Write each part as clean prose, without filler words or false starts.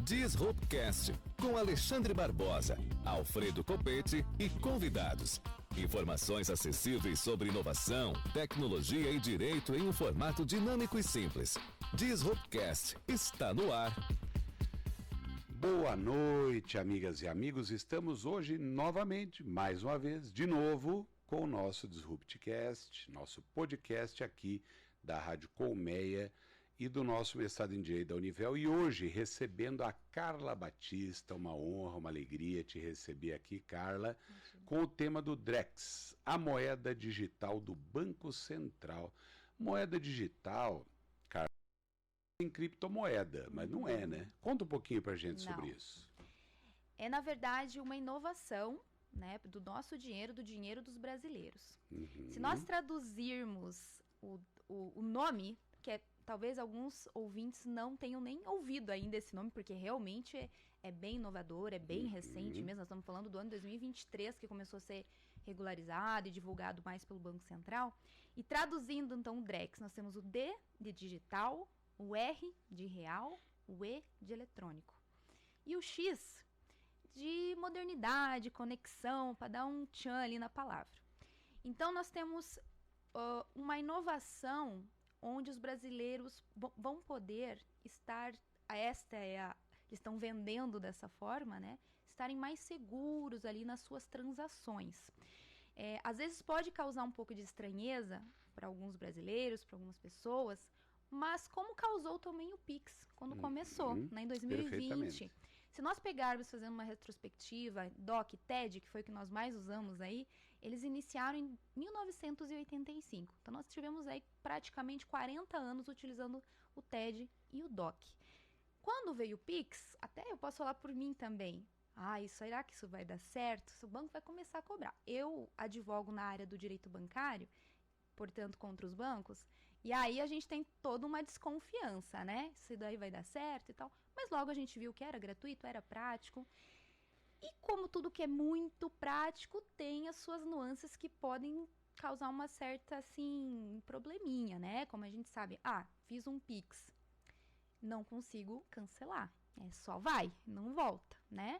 Disruptcast, com Alexandre Barbosa, Alfredo Copete e convidados. Informações acessíveis sobre inovação, tecnologia e direito em um formato dinâmico e simples. Disruptcast está no ar. Boa noite, amigas e amigos. Estamos hoje novamente, mais uma vez, de novo, com o nosso Disruptcast, nosso podcast aqui da Rádio Colmeia e do nosso mestrado em Direito da Univel. E hoje, recebendo a Carla Batista, uma honra, uma alegria te receber aqui, Carla, com o tema do Drex, a moeda digital do Banco Central. Moeda digital, Carla, tem criptomoeda, mas não é, né? Conta um pouquinho pra gente sobre isso. É, na verdade, uma inovação, né, do nosso dinheiro, do dinheiro dos brasileiros. Se nós traduzirmos o nome, que é talvez alguns ouvintes não tenham nem ouvido ainda esse nome, porque realmente é bem inovador, é bem recente mesmo. Nós estamos falando do ano 2023, que começou a ser regularizado e divulgado mais pelo Banco Central. E traduzindo, então, o Drex, nós temos o D de digital, o R de real, o E de eletrônico. E o X de modernidade, conexão, para dar um tchan ali na palavra. Então, nós temos uma inovação onde os brasileiros vão poder estar, eles estão vendendo dessa forma, né? Estarem mais seguros ali nas suas transações. Às vezes pode causar um pouco de estranheza para alguns brasileiros, para algumas pessoas, mas como causou também o Pix quando começou, né, em 2020. Se nós pegarmos, fazendo uma retrospectiva, DOC, TED, que foi o que nós mais usamos aí, eles iniciaram em 1985. Então nós tivemos aí praticamente 40 anos utilizando o TED e o DOC. Quando veio o Pix, até eu posso falar por mim também. Será que isso vai dar certo? O banco vai começar a cobrar. Eu advogo na área do direito bancário, portanto, contra os bancos, e aí a gente tem toda uma desconfiança, né? Isso daí vai dar certo e tal. Mas logo a gente viu que era gratuito, era prático. E como tudo que é muito prático, tem as suas nuances que podem causar uma certa, assim, probleminha, né? Como a gente sabe, fiz um Pix, não consigo cancelar. Só vai, não volta, né?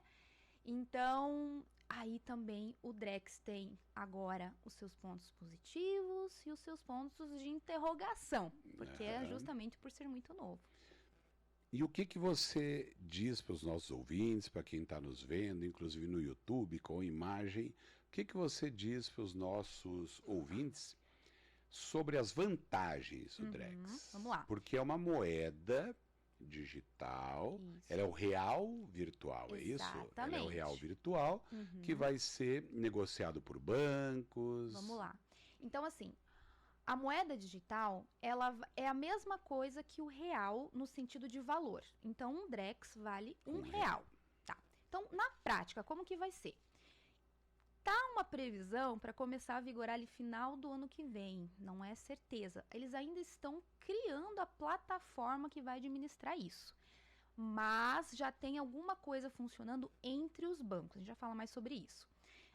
Então, aí também o Drex tem agora os seus pontos positivos e os seus pontos de interrogação, porque é justamente por ser muito novo. E o que você diz para os nossos ouvintes, para quem está nos vendo, inclusive no YouTube, com imagem, o que você diz para os nossos ouvintes sobre as vantagens do Drex? Vamos lá. Porque é uma moeda digital, isso. Ela é o real virtual, é isso? Ela é o real virtual que vai ser negociado por bancos. Vamos lá. Então, assim, a moeda digital, ela é a mesma coisa que o real no sentido de valor. Então, um Drex vale R$1. Tá. Então, na prática, como que vai ser? Tá uma previsão para começar a vigorar ali final do ano que vem, não é certeza. Eles ainda estão criando a plataforma que vai administrar isso. Mas já tem alguma coisa funcionando entre os bancos, a gente já fala mais sobre isso.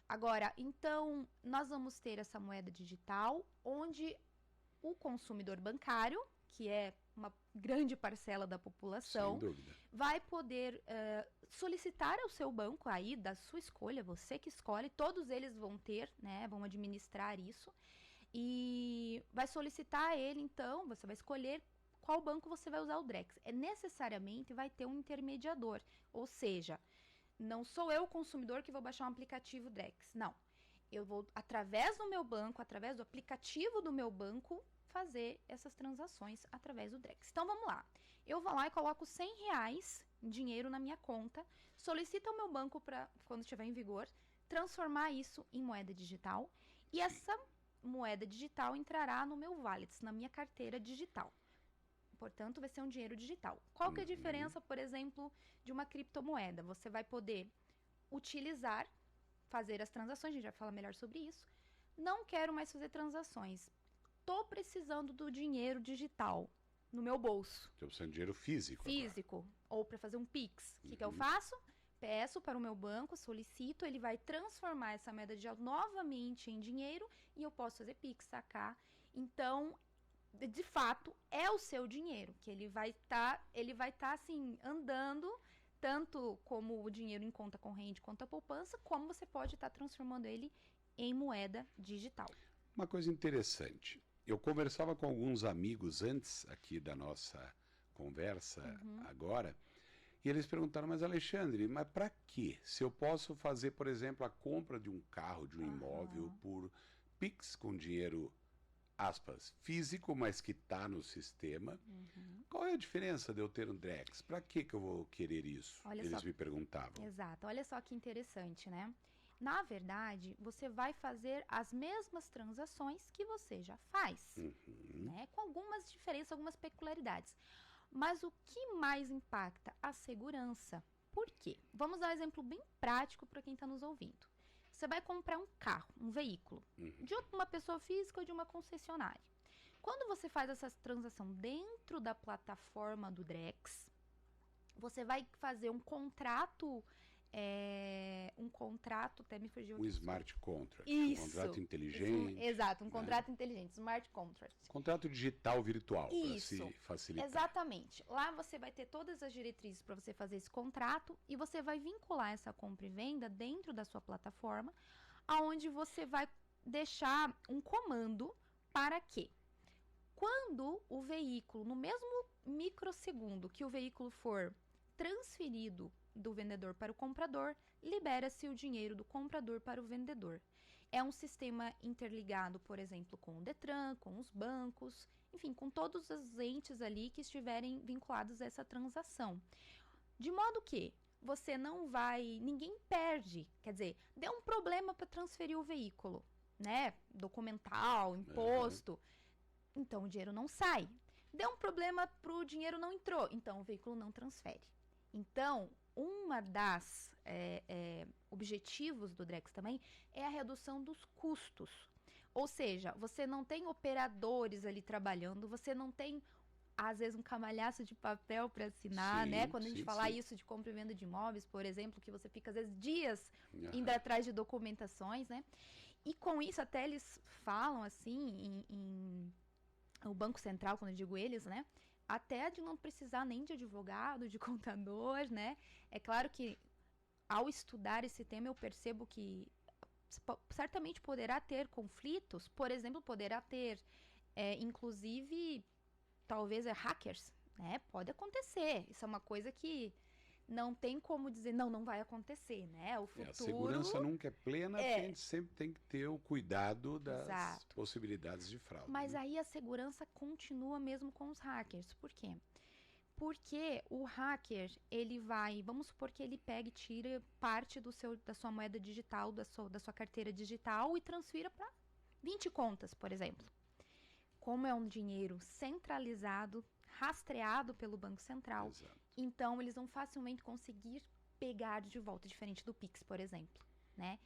Agora, então, nós vamos ter essa moeda digital, onde o consumidor bancário, que é uma grande parcela da população, vai poder solicitar ao seu banco aí, da sua escolha, você que escolhe, todos eles vão ter, né, vão administrar isso, e vai solicitar a ele, então, você vai escolher qual banco você vai usar o Drex. Necessariamente vai ter um intermediador, ou seja, não sou eu, consumidor, que vou baixar um aplicativo Drex, não. Eu vou, através do meu banco, através do aplicativo do meu banco, fazer essas transações através do Drex. Então, vamos lá. Eu vou lá e coloco R$100 em dinheiro na minha conta, solicito ao meu banco para, quando estiver em vigor, transformar isso em moeda digital, e essa moeda digital entrará no meu wallet, na minha carteira digital. Portanto, vai ser um dinheiro digital. Qual que é a diferença, por exemplo, de uma criptomoeda? Você vai poder utilizar, fazer as transações, a gente vai falar melhor sobre isso. Não quero mais fazer transações. Estou precisando do dinheiro digital no meu bolso. Estou precisando de dinheiro físico. Físico. Agora. Ou para fazer um Pix. O que eu faço? Peço para o meu banco, solicito, ele vai transformar essa moeda digital novamente em dinheiro e eu posso fazer Pix, sacar. Então, de fato, é o seu dinheiro, que ele vai estar assim, andando tanto como o dinheiro em conta corrente quanto a poupança, como você pode estar transformando ele em moeda digital. Uma coisa interessante, eu conversava com alguns amigos antes aqui da nossa conversa agora, e eles perguntaram, mas Alexandre, mas para quê? Se eu posso fazer, por exemplo, a compra de um carro, de um imóvel por Pix com dinheiro, aspas, físico, mas que está no sistema, qual é a diferença de eu ter um Drex? Para que eu vou querer isso? Olha Eles só. me perguntavam. Exato, olha só que interessante, né? Na verdade, você vai fazer as mesmas transações que você já faz, né? Com algumas diferenças, algumas peculiaridades. Mas o que mais impacta? A segurança. Por quê? Vamos dar um exemplo bem prático para quem está nos ouvindo. Você vai comprar um carro, um veículo, de uma pessoa física ou de uma concessionária. Quando você faz essa transação dentro da plataforma do Drex, você vai fazer um contrato, até me fugiu. Um smart contract, Isso. um contrato inteligente. Exato, um contrato inteligente, smart contract. Contrato digital virtual, para se Isso, facilitar. exatamente. Lá você vai ter todas as diretrizes para você fazer esse contrato e você vai vincular essa compra e venda dentro da sua plataforma, aonde você vai deixar um comando para que, quando o veículo, no mesmo microsegundo que o veículo for transferido do vendedor para o comprador, libera-se o dinheiro do comprador para o vendedor. É um sistema interligado, por exemplo, com o Detran, com os bancos, enfim, com todos os entes ali que estiverem vinculados a essa transação. De modo que você não vai, ninguém perde, quer dizer, deu um problema para transferir o veículo, né? Documental, imposto, então o dinheiro não sai. Deu um problema para o dinheiro não entrou, então o veículo não transfere. Então, uma das objetivos do Drex também é a redução dos custos. Ou seja, você não tem operadores ali trabalhando, você não tem, às vezes, um camalhaço de papel para assinar, Sim, né? Quando a gente fala sim. isso de compra e venda de imóveis, por exemplo, que você fica, às vezes, dias indo atrás de documentações, né? E com isso, até eles falam, assim, o Banco Central, quando eu digo eles, né? Até de não precisar nem de advogado, de contador, né? É claro que, ao estudar esse tema, eu percebo que certamente poderá ter conflitos, por exemplo, poderá ter, inclusive, talvez hackers, né? Pode acontecer, isso é uma coisa que não tem como dizer, não vai acontecer, né? O futuro... A segurança nunca é plena, porque a gente sempre tem que ter o cuidado das possibilidades de fraude. Mas aí a segurança continua mesmo com os hackers. Por quê? Porque o hacker, ele vai, vamos supor que ele pega e tira parte da sua moeda digital, da sua carteira digital e transfira para 20 contas, por exemplo. Como é um dinheiro centralizado, rastreado pelo Banco Central, então eles vão facilmente conseguir pegar de volta, diferente do Pix, por exemplo, né?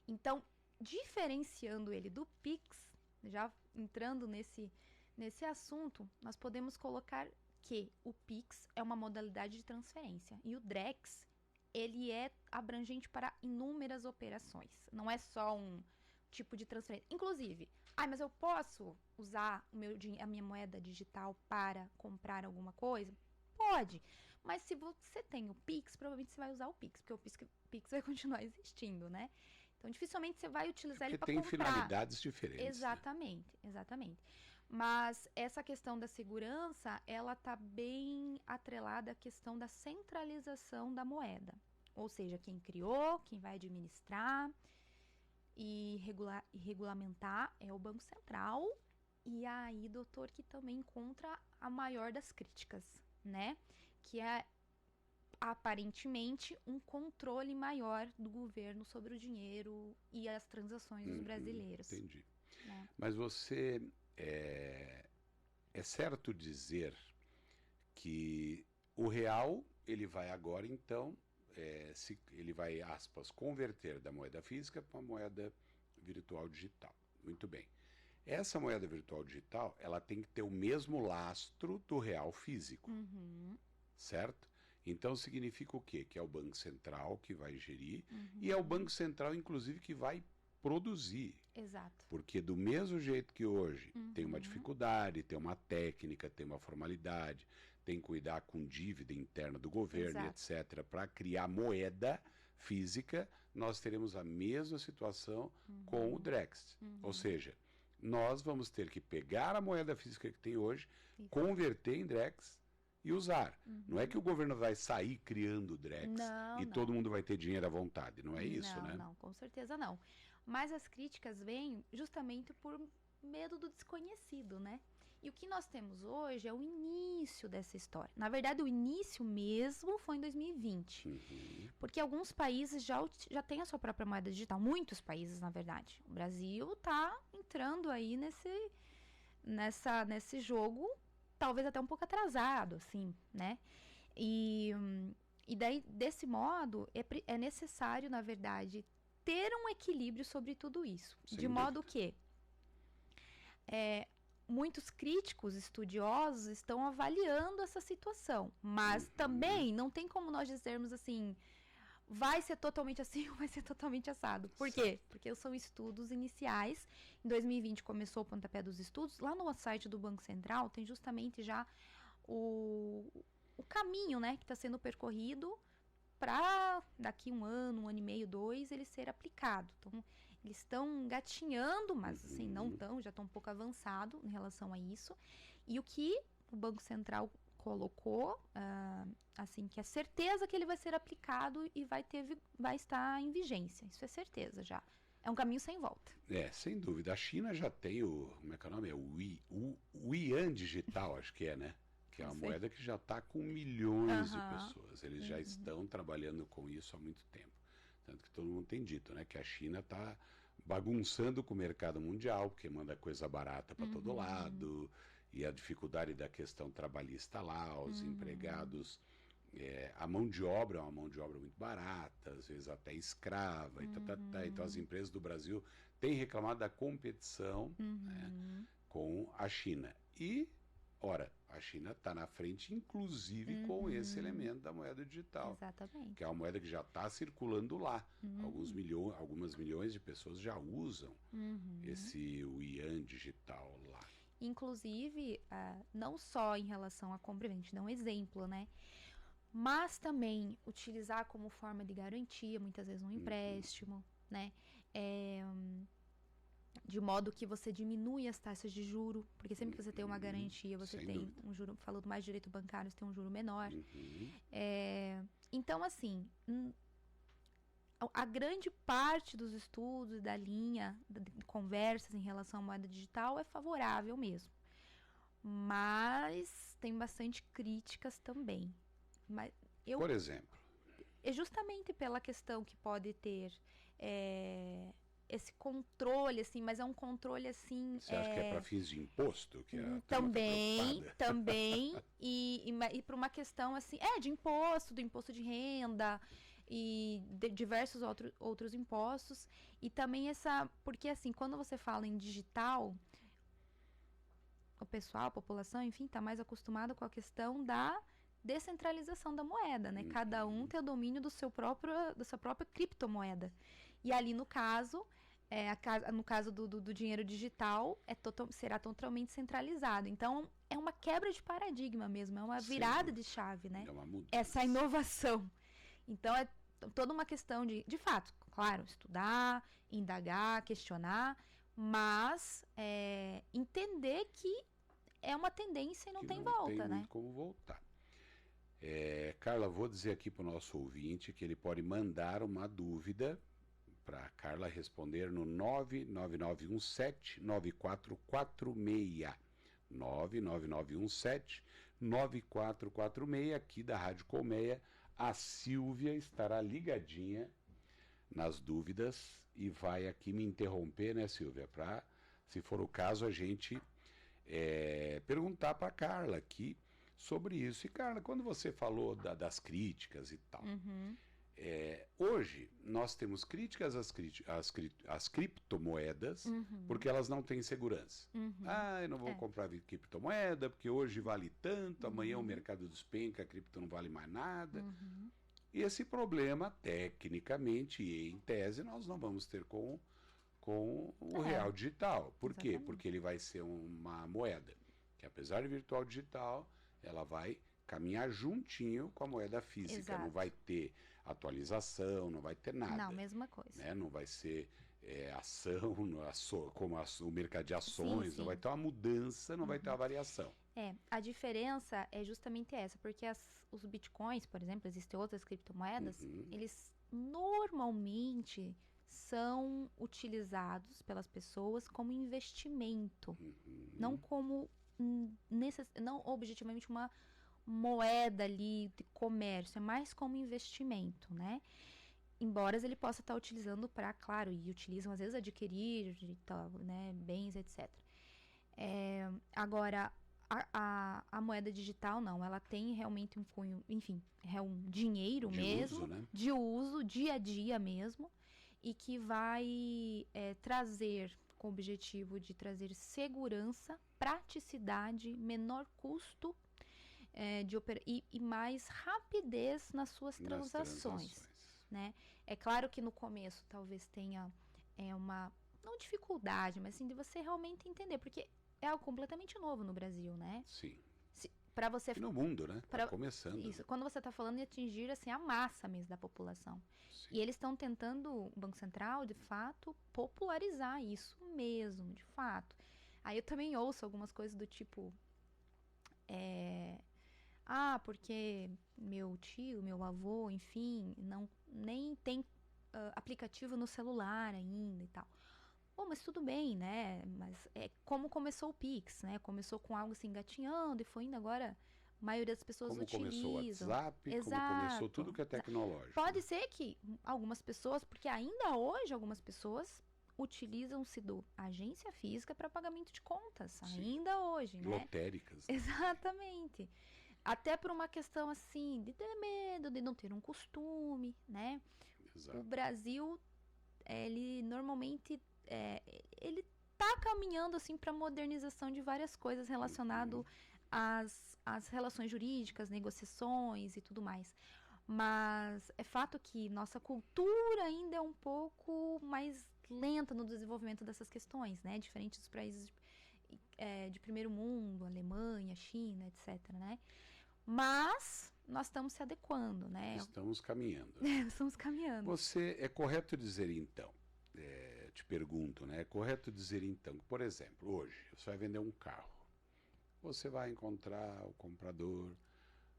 Então, diferenciando ele do Pix, já entrando nesse assunto, nós podemos colocar que o Pix é uma modalidade de transferência e o Drex, ele é abrangente para inúmeras operações, não é só um tipo de transferência. Inclusive, mas eu posso usar a minha moeda digital para comprar alguma coisa? Pode, mas se você tem o Pix, provavelmente você vai usar o Pix, porque o Pix vai continuar existindo, né? Então, dificilmente você vai utilizar ele para comprar. Porque tem finalidades diferentes. Exatamente, exatamente. Mas essa questão da segurança, ela está bem atrelada à questão da centralização da moeda. Ou seja, quem criou, quem vai administrar e regulamentar é o Banco Central. E aí, doutor, que também encontra a maior das críticas, né? Que é, aparentemente, um controle maior do governo sobre o dinheiro e as transações dos brasileiros. Entendi. Né? Mas você... É certo dizer que o real, ele vai agora, então, ele vai, aspas, converter da moeda física para a moeda virtual digital. Muito bem. Essa moeda virtual digital, ela tem que ter o mesmo lastro do real físico, certo? Então, significa o quê? Que é o Banco Central que vai gerir e é o Banco Central, inclusive, que vai produzir. Exato. Porque do mesmo jeito que hoje tem uma dificuldade, tem uma técnica, tem uma formalidade, tem que cuidar com dívida interna do governo, Exato. etc., para criar moeda física, nós teremos a mesma situação com o Drex. Ou seja, nós vamos ter que pegar a moeda física que tem hoje, Isso. converter em Drex e usar. Não é que o governo vai sair criando Drex e Não. todo mundo vai ter dinheiro à vontade. Não é isso, né? Não, com certeza não. Mas as críticas vêm justamente por medo do desconhecido, né? E o que nós temos hoje é o início dessa história. Na verdade, o início mesmo foi em 2020. Porque alguns países já têm a sua própria moeda digital. Muitos países, na verdade. O Brasil está entrando aí nesse jogo, talvez até um pouco atrasado, assim, né? E daí, desse modo, é necessário, na verdade, ter um equilíbrio sobre tudo isso. Sem de modo que muitos críticos estudiosos estão avaliando essa situação. Mas também não tem como nós dizermos assim, vai ser totalmente assim ou vai ser totalmente assado. Por quê? Porque são estudos iniciais. Em 2020 começou o pontapé dos estudos. Lá no site do Banco Central tem justamente já o caminho, né, que está sendo percorrido para daqui um ano e meio, 2, ele ser aplicado. Então, eles estão engatinhando, mas assim, não estão, já estão um pouco avançado em relação a isso. E o que o Banco Central colocou, assim, que é certeza que ele vai ser aplicado e vai estar em vigência. Isso é certeza já. É um caminho sem volta. Sem dúvida. A China já tem como é que é o nome? É o Yuan digital, acho que é, né? Que é uma moeda que já está com milhões de pessoas. Eles já estão trabalhando com isso há muito tempo. Tanto que todo mundo tem dito, né? Que a China está bagunçando com o mercado mundial, porque manda coisa barata para todo lado, e a dificuldade da questão trabalhista lá, os empregados, a mão de obra é uma mão de obra muito barata, às vezes até escrava, então as empresas do Brasil têm reclamado da competição, né, com a China. E, ora, a China está na frente, inclusive, com esse elemento da moeda digital. Exatamente. Que é uma moeda que já está circulando lá. Algumas milhões de pessoas já usam esse Yuan digital lá. Inclusive, não só em relação à compra e venda, a gente dá um exemplo, né? Mas também utilizar como forma de garantia, muitas vezes um empréstimo, né? De modo que você diminui as taxas de juro, porque sempre que você tem uma garantia, você Sem tem dúvida. um juro, falando mais de direito bancário, você tem um juro menor. Então, assim, a grande parte dos estudos da linha de conversas em relação à moeda digital é favorável mesmo. Mas tem bastante críticas também. Mas Por exemplo? é justamente pela questão que pode ter esse controle, assim, mas é um controle, assim... Você acha que é para fins de imposto? Que a Também, e por uma questão, assim, de imposto, do imposto de renda e de diversos outros impostos. E também porque, assim, quando você fala em digital, o pessoal, a população, enfim, está mais acostumada com a questão da descentralização da moeda, né? Cada um tem o domínio da sua própria criptomoeda. E ali, no caso, no caso do dinheiro digital, será totalmente centralizado. Então, é uma quebra de paradigma mesmo, é uma virada de chave, né? É uma mudança. Essa inovação. Então, é toda uma questão de fato, claro, estudar, indagar, questionar, mas entender que é uma tendência e não tem volta, né? Não tem como voltar. Carla, vou dizer aqui para o nosso ouvinte que ele pode mandar uma dúvida para a Carla responder no 99917-9446. 99917-9446, aqui da Rádio Colmeia. A Silvia estará ligadinha nas dúvidas e vai aqui me interromper, né, Silvia? Para, se for o caso, a gente perguntar para a Carla aqui sobre isso. E, Carla, quando você falou das críticas e tal, hoje nós temos críticas às criptomoedas porque elas não têm segurança. Eu não vou comprar criptomoeda porque hoje vale tanto, amanhã o mercado despenca, a cripto não vale mais nada. E esse problema, tecnicamente e em tese, nós não vamos ter com o real digital. Por quê? Porque ele vai ser uma moeda que, apesar de virtual digital, ela vai caminhar juntinho com a moeda física. Exato. Não vai ter atualização, não vai ter nada. Não, mesma coisa. Né? Não vai ser ação, como o mercado de ações, Sim. não vai ter uma mudança, não vai ter uma variação. A diferença é justamente essa, porque os bitcoins, por exemplo, existem outras criptomoedas, eles normalmente são utilizados pelas pessoas como investimento, não como não objetivamente uma moeda ali de comércio, é mais como investimento, né? Embora ele possa estar utilizando para, claro, e utilizam às vezes adquirir e tal, né, bens, etc. Agora, a moeda digital não, ela tem realmente um cunho, enfim, é um dinheiro De mesmo, uso, né? de uso, dia a dia mesmo, e que vai trazer, com o objetivo de trazer segurança, praticidade, menor custo e mais rapidez nas suas transações. Né? É claro que no começo talvez tenha uma, não dificuldade, mas assim, de você realmente entender, porque é algo completamente novo no Brasil, né? Sim. Para você... E no mundo, né? Tá começando. Isso, quando você está falando de atingir assim, a massa mesmo da população. Sim. E eles estão tentando, o Banco Central, de fato, popularizar isso mesmo, de fato. Aí eu também ouço algumas coisas do tipo... porque meu tio, meu avô, enfim, nem tem aplicativo no celular ainda e tal. Bom, mas tudo bem, né? Mas é como começou o Pix, né? Começou com algo assim engatinhando e foi indo agora. A maioria das pessoas como utilizam. Começou o WhatsApp, Exato. como começou tudo que é tecnológico. Pode ser que algumas pessoas, porque ainda hoje algumas pessoas utilizam-se do agência física para pagamento de contas. Sim. Ainda hoje, né? Lotéricas. Exatamente. Até por uma questão assim, de ter medo, de não ter um costume, né? Exato. O Brasil, ele normalmente, ele tá caminhando assim para modernização de várias coisas relacionado às relações jurídicas, negociações e tudo mais. Mas é fato que nossa cultura ainda é um pouco mais lenta no desenvolvimento dessas questões, né? Diferente dos países de primeiro mundo, Alemanha, China, etc, né? Mas nós estamos se adequando, né? Estamos caminhando. Estamos caminhando. Você, é correto dizer então, te pergunto, né? É correto dizer então, que, por exemplo, hoje você vai vender um carro, você vai encontrar o comprador,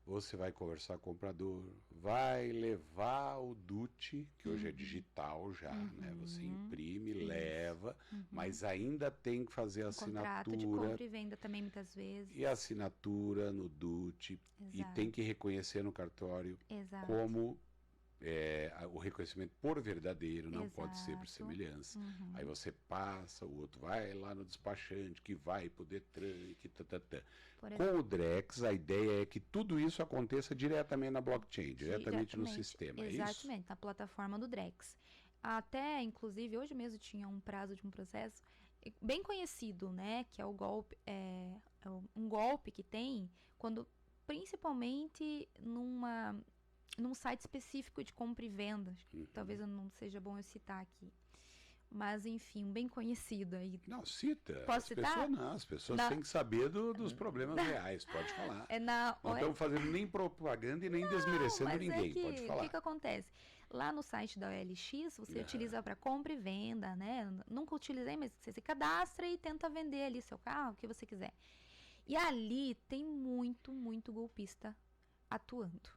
você vai conversar com o comprador, vai levar o DUT, que hoje é digital já, né? Você imprime, leva, mas ainda tem que fazer a assinatura. Contrato de compra e venda também muitas vezes. E a assinatura no DUT. Exato. E tem que reconhecer no cartório. Exato. Como o reconhecimento por verdadeiro, não Exato. pode ser por semelhança. Aí você passa, o outro vai lá no despachante, que vai pro Detran, que Com o Drex, a ideia é que tudo isso aconteça diretamente na blockchain, diretamente no sistema, é isso? Exatamente, na plataforma do Drex. Até, inclusive, hoje mesmo tinha um prazo de um processo bem conhecido, né, que é o golpe, um golpe que tem quando, principalmente num site específico de compra e venda. Talvez não seja bom eu citar aqui. Mas, enfim, bem conhecido aí. Não, cita. Posso citar? As pessoas têm que saber dos problemas reais, pode falar. Não estamos fazendo nem propaganda e nem desmerecendo ninguém, pode falar. O que acontece? Lá no site da OLX, você utiliza para compra e venda, né? Nunca utilizei, mas você se cadastra e tenta vender ali seu carro, o que você quiser. E ali tem muito, muito golpista atuando.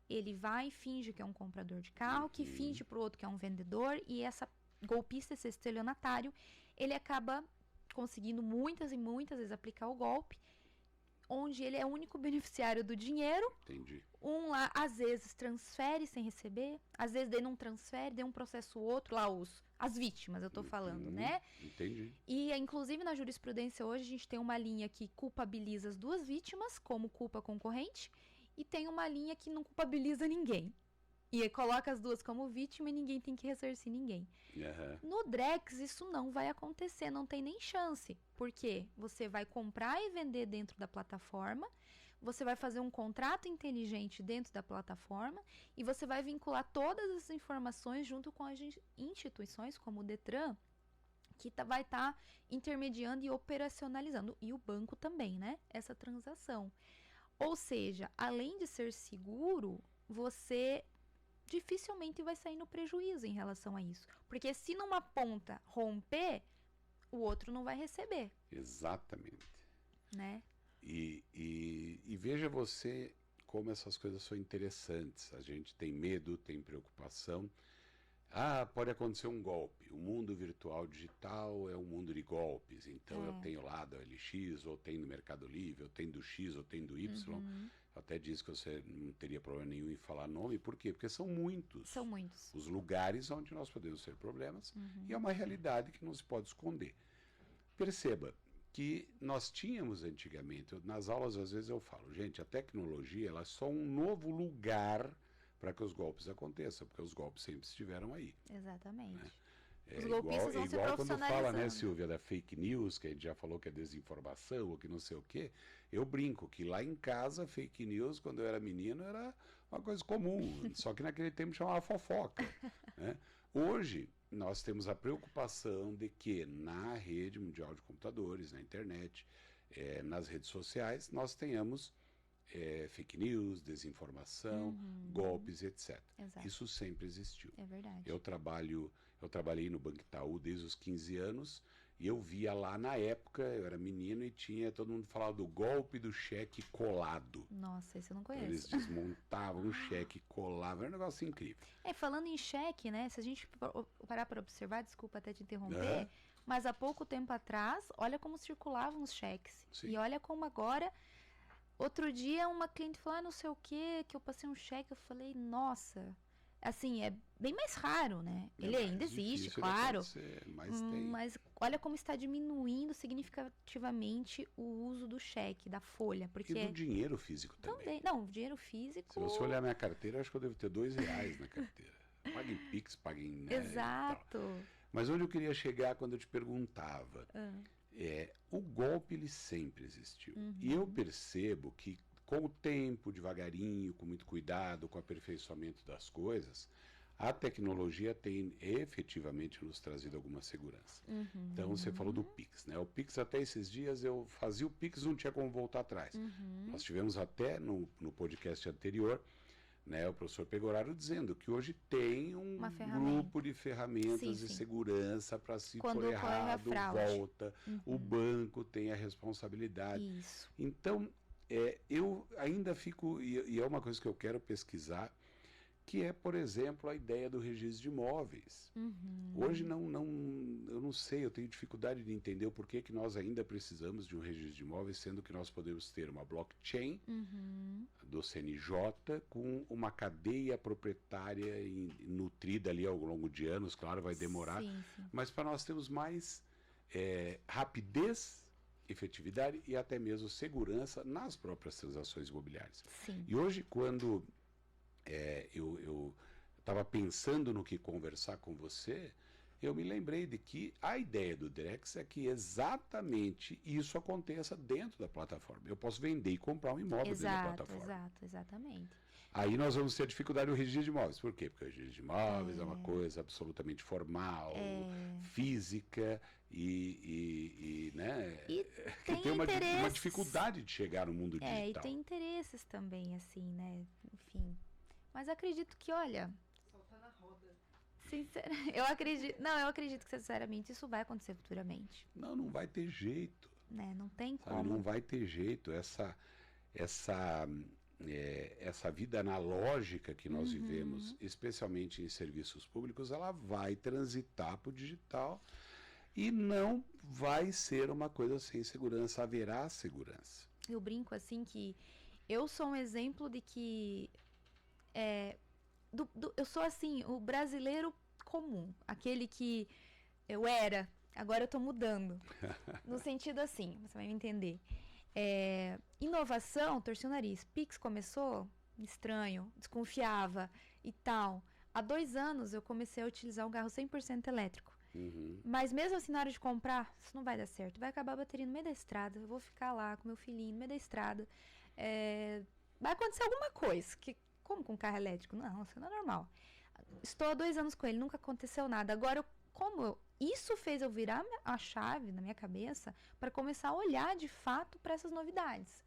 Ele vai e finge que é um comprador de carro, que finge para o outro que é um vendedor, e essa golpista, esse estelionatário, ele acaba conseguindo muitas e muitas vezes aplicar o golpe, onde ele é o único beneficiário do dinheiro. Entendi. Um lá, às vezes, transfere sem receber, às vezes daí não transfere, daí um processo outro, lá as vítimas, eu tô falando, né? Entendi. E, inclusive, na jurisprudência hoje, a gente tem uma linha que culpabiliza as duas vítimas, como culpa concorrente, e tem uma linha que não culpabiliza ninguém. E coloca as duas como vítima e ninguém tem que ressarcir ninguém. No Drex, isso não vai acontecer, não tem nem chance. Porque você vai comprar e vender dentro da plataforma, você vai fazer um contrato inteligente dentro da plataforma e você vai vincular todas as informações junto com as instituições como o Detran, que vai estar intermediando e operacionalizando. E o banco também, né? Essa transação. Ou seja, além de ser seguro, você dificilmente vai sair no prejuízo em relação a isso. Porque se numa ponta romper, o outro não vai receber. Exatamente. Né? E veja você como essas coisas são interessantes. A gente tem medo, tem preocupação. Pode acontecer um golpe. O mundo virtual digital é um mundo de golpes. Então eu tenho lá do LX, ou tenho do Mercado Livre, ou tenho do X, ou tenho do Y. Eu até disse que você não teria problema nenhum em falar nome. Por quê? Porque são muitos. São muitos. Os lugares onde nós podemos ter problemas. E é uma realidade que não se pode esconder. Perceba que nós tínhamos antigamente, nas aulas às vezes eu falo, gente, a tecnologia ela é só um novo lugar para que os golpes aconteçam, porque os golpes sempre estiveram aí. Exatamente. Né? Os golpistas vão se igual quando fala, né, profissionalizando. Silvia, da fake news, que a gente já falou que é desinformação, ou que não sei o quê, eu brinco que lá em casa, fake news, quando eu era menino, era uma coisa comum, só que naquele tempo chamava fofoca. Né? Hoje, nós temos a preocupação de que na rede mundial de computadores, na internet, nas redes sociais, nós tenhamos fake news, desinformação, golpes, etc. Exato. Isso sempre existiu. É verdade. Eu trabalhei no Banco Itaú desde os 15 anos e eu via lá na época, eu era menino e todo mundo falava do golpe do cheque colado. Nossa, esse eu não Então, conheço. eles desmontavam o cheque, colavam, era um negócio incrível. Falando em cheque, né? Se a gente parar para observar, desculpa até te interromper, mas há pouco tempo atrás, olha como circulavam os cheques. Sim. E olha como agora. Outro dia, uma cliente falou, não sei o que eu passei um cheque, eu falei, nossa, assim, é bem mais raro, né? Ele mais ainda existe, difícil de claro, acontecer, mas tem. mas olha como está diminuindo significativamente o uso do cheque, da folha, porque E do dinheiro físico também. não, dinheiro físico... Se você olhar minha carteira, eu acho que eu devo ter R$2 na carteira. Paga em Pix, paga em... Né, Exato. mas onde eu queria chegar quando eu te perguntava... o golpe ele sempre existiu. E eu percebo que com o tempo, devagarinho, com muito cuidado, com o aperfeiçoamento das coisas, a tecnologia tem efetivamente nos trazido alguma segurança. Então você falou do Pix, né? O Pix até esses dias eu fazia o Pix, não tinha como voltar atrás. Nós tivemos até no podcast anterior, né, o professor Pegoraro dizendo que hoje tem um grupo de ferramentas de segurança para se for errado, volta, o banco tem a responsabilidade. Isso. Então, eu ainda fico, e é uma coisa que eu quero pesquisar, que é, por exemplo, a ideia do registro de imóveis. Hoje eu não sei, eu tenho dificuldade de entender o porquê que nós ainda precisamos de um registro de imóveis, sendo que nós podemos ter uma blockchain do CNJ com uma cadeia proprietária nutrida ali ao longo de anos, claro, vai demorar, Sim. mas para nós termos mais rapidez, efetividade e até mesmo segurança nas próprias transações imobiliárias. Sim. E hoje, quando eu estava pensando no que conversar com você, eu me lembrei de que a ideia do Drex é que exatamente isso aconteça dentro da plataforma. Eu posso vender e comprar um imóvel dentro da plataforma. Exatamente. Aí nós vamos ter dificuldade no registro de imóveis. Por quê? Porque o registro de imóveis é uma coisa absolutamente formal, física né? E tem uma dificuldade de chegar no mundo digital. E tem interesses também, assim, né? Enfim. Mas acredito que, olha... Solta na roda. Eu acredito que, sinceramente, isso vai acontecer futuramente. Não vai ter jeito. Né? Não tem Sabe? como. Não vai ter jeito. Essa vida analógica que nós vivemos, especialmente em serviços públicos, ela vai transitar para o digital e não vai ser uma coisa sem segurança. Haverá segurança. Eu brinco, assim, que eu sou um exemplo de que... eu sou assim, o brasileiro comum, aquele que eu era, agora eu tô mudando. No sentido assim, você vai me entender. Inovação, torci o nariz. Pix começou estranho, desconfiava e tal. Há 2 anos eu comecei a utilizar um carro 100% elétrico. Mas mesmo assim, na hora de comprar, isso não vai dar certo. Vai acabar a bateria no meio da estrada, eu vou ficar lá com meu filhinho no meio da estrada. Vai acontecer alguma coisa, como com carro elétrico? Não, isso não é normal. Estou há 2 anos com ele, nunca aconteceu nada. Agora, isso fez eu virar a chave na minha cabeça para começar a olhar de fato para essas novidades.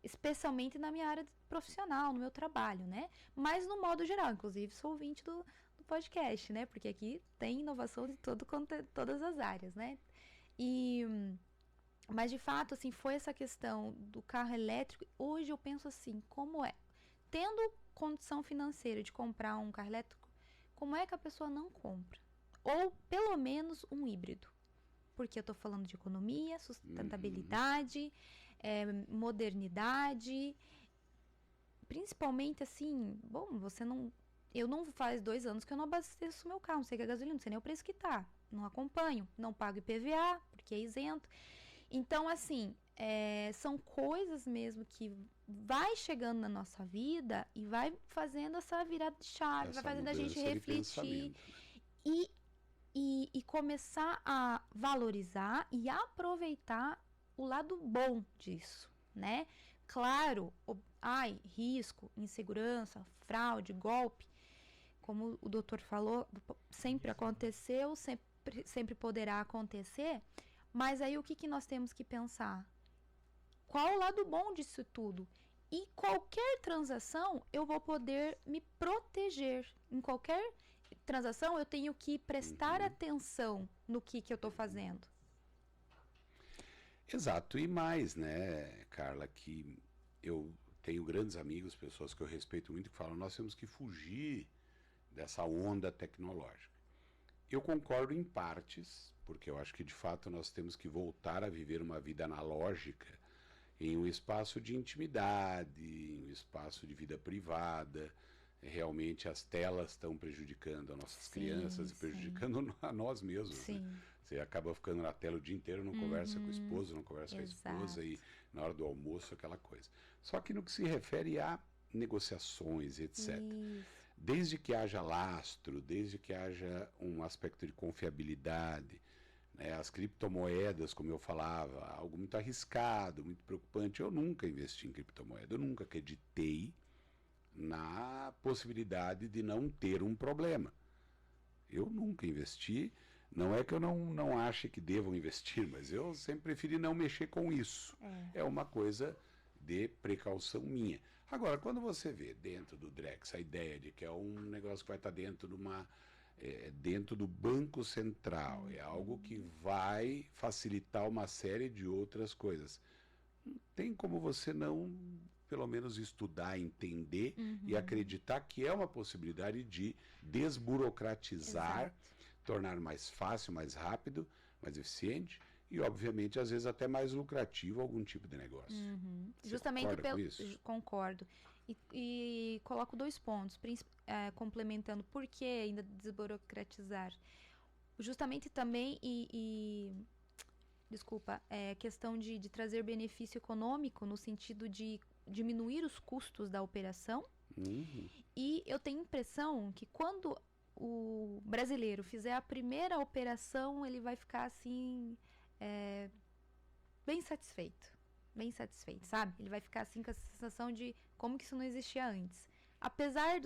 especialmente na minha área profissional, no meu trabalho, né? Mas no modo geral, inclusive sou ouvinte do podcast, né? Porque aqui tem inovação de todas as áreas, né? Mas de fato, assim, foi essa questão do carro elétrico. Hoje eu penso assim, como é? Tendo condição financeira de comprar um carro elétrico, como é que a pessoa não compra? Ou pelo menos um híbrido. Porque eu tô falando de economia, sustentabilidade, modernidade, principalmente assim, bom, eu não faz 2 anos que eu não abasteço meu carro, não sei que é gasolina, não sei nem o preço que tá, não acompanho, não pago IPVA, porque é isento. Então, assim, são coisas mesmo que vai chegando na nossa vida e vai fazendo essa virada de chave, vai fazendo a gente refletir e começar a valorizar e aproveitar o lado bom disso, né? Claro, risco, insegurança, fraude, golpe, como o doutor falou, sempre aconteceu, sempre poderá acontecer, mas aí o que nós temos que pensar? Qual o lado bom disso tudo? E qualquer transação eu vou poder me proteger. Em qualquer transação eu tenho que prestar atenção no que eu estou fazendo. Exato, e mais, né, Carla, que eu tenho grandes amigos, pessoas que eu respeito muito, que falam, nós temos que fugir dessa onda tecnológica. Eu concordo em partes, porque eu acho que de fato nós temos que voltar a viver uma vida analógica em um espaço de intimidade, em um espaço de vida privada. Realmente as telas estão prejudicando as nossas crianças e prejudicando a nós mesmos. Sim. Né? Você acaba ficando na tela o dia inteiro, não conversa com o esposo, não conversa com a esposa, e na hora do almoço aquela coisa. Só que no que se refere a negociações, etc. Desde que haja lastro, desde que haja um aspecto de confiabilidade, né, as criptomoedas, como eu falava, algo muito arriscado, muito preocupante. Eu nunca investi em criptomoeda, eu nunca acreditei na possibilidade de não ter um problema. Eu nunca investi, não é que eu não ache que devam investir, mas eu sempre preferi não mexer com isso. É uma coisa de precaução minha. Agora, quando você vê dentro do Drex a ideia de que é um negócio que vai estar dentro de dentro do Banco Central, é algo que vai facilitar uma série de outras coisas. Não tem como você não, pelo menos, estudar, entender e acreditar que é uma possibilidade de desburocratizar, tornar mais fácil, mais rápido, mais eficiente e, obviamente, às vezes até mais lucrativo algum tipo de negócio. Você Justamente concorda com isso? Concordo. E coloco 2 pontos, complementando por que ainda desburocratizar. Justamente também desculpa, questão de trazer benefício econômico no sentido de diminuir os custos da operação. E eu tenho a impressão que quando o brasileiro fizer a primeira operação, ele vai ficar assim, bem satisfeito, sabe? Ele vai ficar assim com essa sensação de como que isso não existia antes. Apesar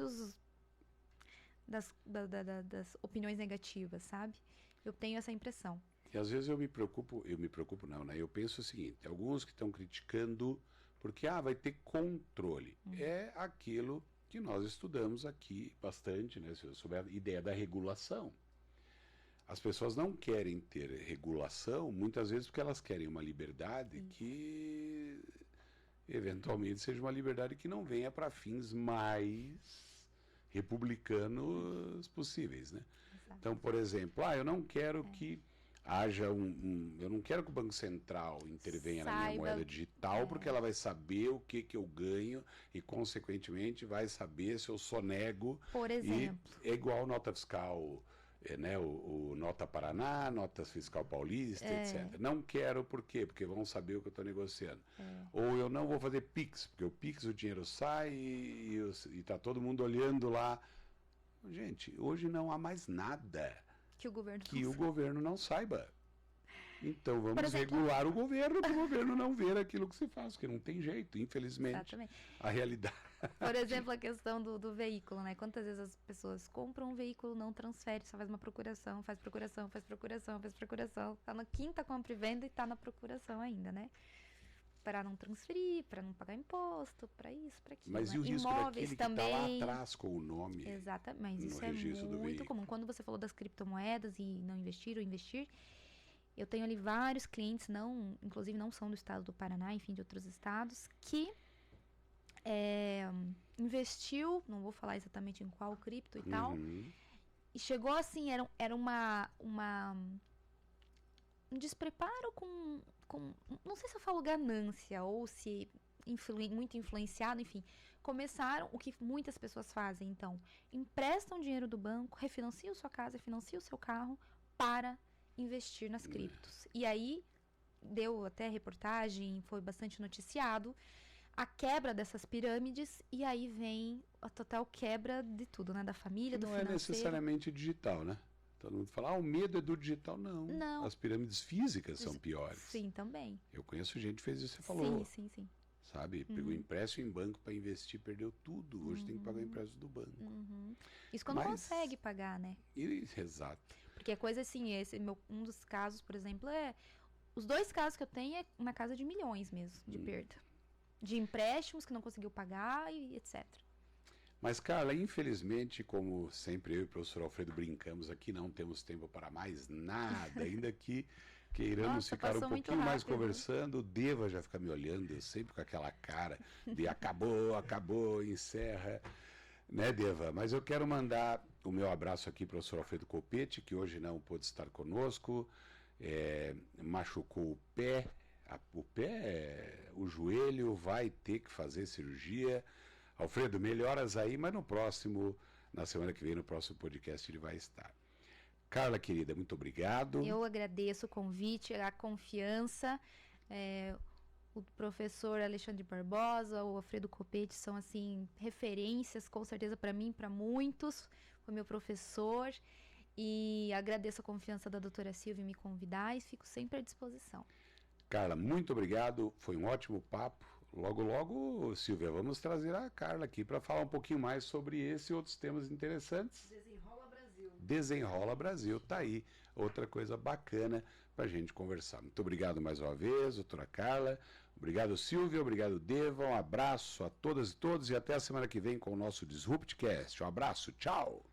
das opiniões negativas, sabe? Eu tenho essa impressão. E às vezes eu me preocupo não, né? Eu penso o seguinte, alguns que estão criticando porque vai ter controle. É aquilo que nós estudamos aqui bastante, né, sobre a ideia da regulação. As pessoas não querem ter regulação, muitas vezes porque elas querem uma liberdade que, eventualmente, seja uma liberdade que não venha para fins mais republicanos possíveis, né? Então, por exemplo, eu não quero que haja eu não quero que o Banco Central intervenha na minha moeda digital, porque ela vai saber o que eu ganho e, consequentemente, vai saber se eu sonego. Por exemplo. E é igual nota fiscal, né, o Nota Paraná, nota fiscal paulista, etc. Não quero, por quê? Porque vão saber o que eu estou negociando. Ou eu não vou fazer PIX, porque o PIX o dinheiro sai e está todo mundo olhando lá. Gente, hoje não há mais nada que o governo não saiba. Então vamos regular o governo para o governo não ver aquilo que se faz, porque não tem jeito, infelizmente. Exatamente. A realidade. Por exemplo, a questão do veículo, né? Quantas vezes as pessoas compram um veículo, não transfere, só faz uma procuração, faz procuração. Tá na 5ª compra e venda e tá na procuração ainda, né? para não transferir, para não pagar imposto, para isso, para aquilo. Mas e o risco daquele que está lá atrás com o nome? Exatamente, mas isso é muito comum. Quando você falou das criptomoedas e não investir ou investir, eu tenho ali vários clientes, inclusive não são do estado do Paraná, enfim, de outros estados, que investiu, não vou falar exatamente em qual cripto e tal, e chegou assim, era um despreparo com, não sei se eu falo ganância ou se muito influenciado, enfim, começaram o que muitas pessoas fazem, então, emprestam dinheiro do banco, refinanciam sua casa, refinanciam o seu carro para investir nas criptos. E aí, deu até reportagem, foi bastante noticiado, a quebra dessas pirâmides, e aí vem a total quebra de tudo, né? Da família, do financeiro. Não é necessariamente digital, né? Todo mundo fala, o medo é do digital. Não. As pirâmides físicas são piores. Sim, também. Eu conheço gente que fez isso, você falou. Sim. Sabe? Pegou empréstimo em banco para investir, perdeu tudo. Hoje tem que pagar o empréstimo do banco. Isso quando consegue pagar, né? Exato. Porque é coisa assim, um dos casos, por exemplo, os 2 casos que eu tenho é uma casa de milhões mesmo, de perda. De empréstimos que não conseguiu pagar e etc. Mas, Carla, infelizmente, como sempre eu e o professor Alfredo brincamos aqui, não temos tempo para mais nada, ainda que queiramos ficar um pouquinho mais conversando, o Deva já fica me olhando, sempre com aquela cara de acabou, encerra, né, Deva? Mas eu quero mandar o meu abraço aqui para o professor Alfredo Copete, que hoje não pôde estar conosco, machucou o pé, o joelho, vai ter que fazer cirurgia. Alfredo, melhoras aí, mas na semana que vem, no próximo podcast, ele vai estar. Carla, querida, muito obrigado. Eu agradeço o convite, a confiança. O professor Alexandre Barbosa, o Alfredo Copete são, assim, referências, com certeza, para mim, para muitos. Foi meu professor. E agradeço a confiança da doutora Silvia em me convidar e fico sempre à disposição. Carla, muito obrigado. Foi um ótimo papo. Logo, Silvia, vamos trazer a Carla aqui para falar um pouquinho mais sobre esse e outros temas interessantes. Desenrola Brasil, tá aí. Outra coisa bacana para a gente conversar. Muito obrigado mais uma vez, doutora Carla. Obrigado, Silvia. Obrigado, Deva. Um abraço a todas e todos e até a semana que vem com o nosso DisruptCast. Um abraço, tchau!